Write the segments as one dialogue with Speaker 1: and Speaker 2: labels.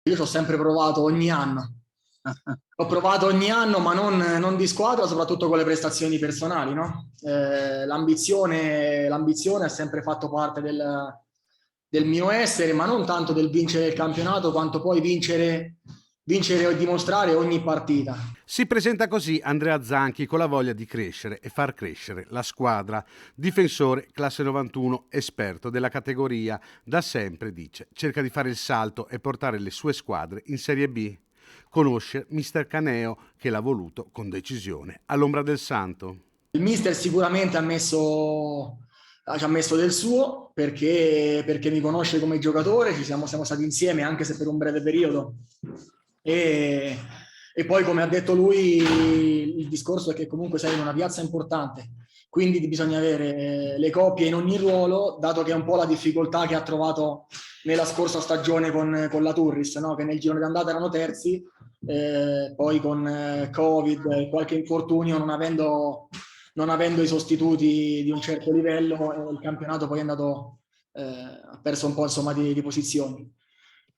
Speaker 1: Io ci ho sempre provato ogni anno. Ho provato ogni anno, ma non di squadra, soprattutto con le prestazioni personali, no? L'ambizione ha sempre fatto parte del mio essere, ma non tanto del vincere il campionato, quanto poi vincere e dimostrare ogni partita.
Speaker 2: Si presenta così Andrea Zanchi con la voglia di crescere e far crescere la squadra. Difensore, classe 91, esperto della categoria, da sempre dice, cerca di fare il salto e portare le sue squadre in Serie B. Conosce Mister Caneo che l'ha voluto con decisione all'ombra del santo.
Speaker 1: Il mister sicuramente ci ha messo del suo perché mi conosce come giocatore, siamo stati insieme anche se per un breve periodo. E, e poi, come ha detto lui, il discorso è che comunque sei in una piazza importante, quindi bisogna avere le coppie in ogni ruolo, dato che è un po' la difficoltà che ha trovato nella scorsa stagione con la Turris, no? Che nel girone d'andata erano terzi, poi con Covid e qualche infortunio, non avendo i sostituti di un certo livello, il campionato poi è andato, ha perso un po' insomma di posizioni.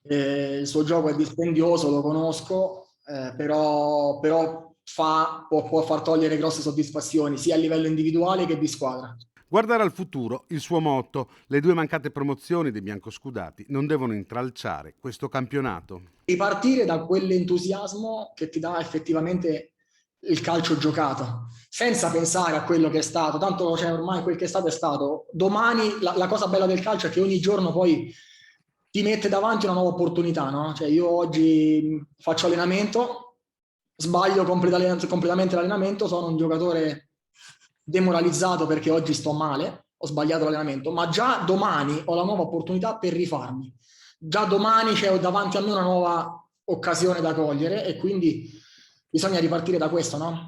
Speaker 1: Il suo gioco è dispendioso, lo conosco, però può far togliere grosse soddisfazioni sia a livello individuale che di squadra.
Speaker 2: Guardare al futuro, il suo motto, le due mancate promozioni dei biancoscudati non devono intralciare questo campionato.
Speaker 1: Ripartire da quell'entusiasmo che ti dà effettivamente il calcio giocato, senza pensare a quello che è stato, tanto cioè, ormai quel che è stato. Domani la cosa bella del calcio è che ogni giorno poi ti mette davanti una nuova opportunità, no? Cioè io oggi faccio allenamento, sbaglio completamente l'allenamento, sono un giocatore demoralizzato perché oggi sto male, ho sbagliato l'allenamento, ma già domani ho la nuova opportunità per rifarmi. Già domani c'è davanti a me una nuova occasione da cogliere e quindi bisogna ripartire da questo, no?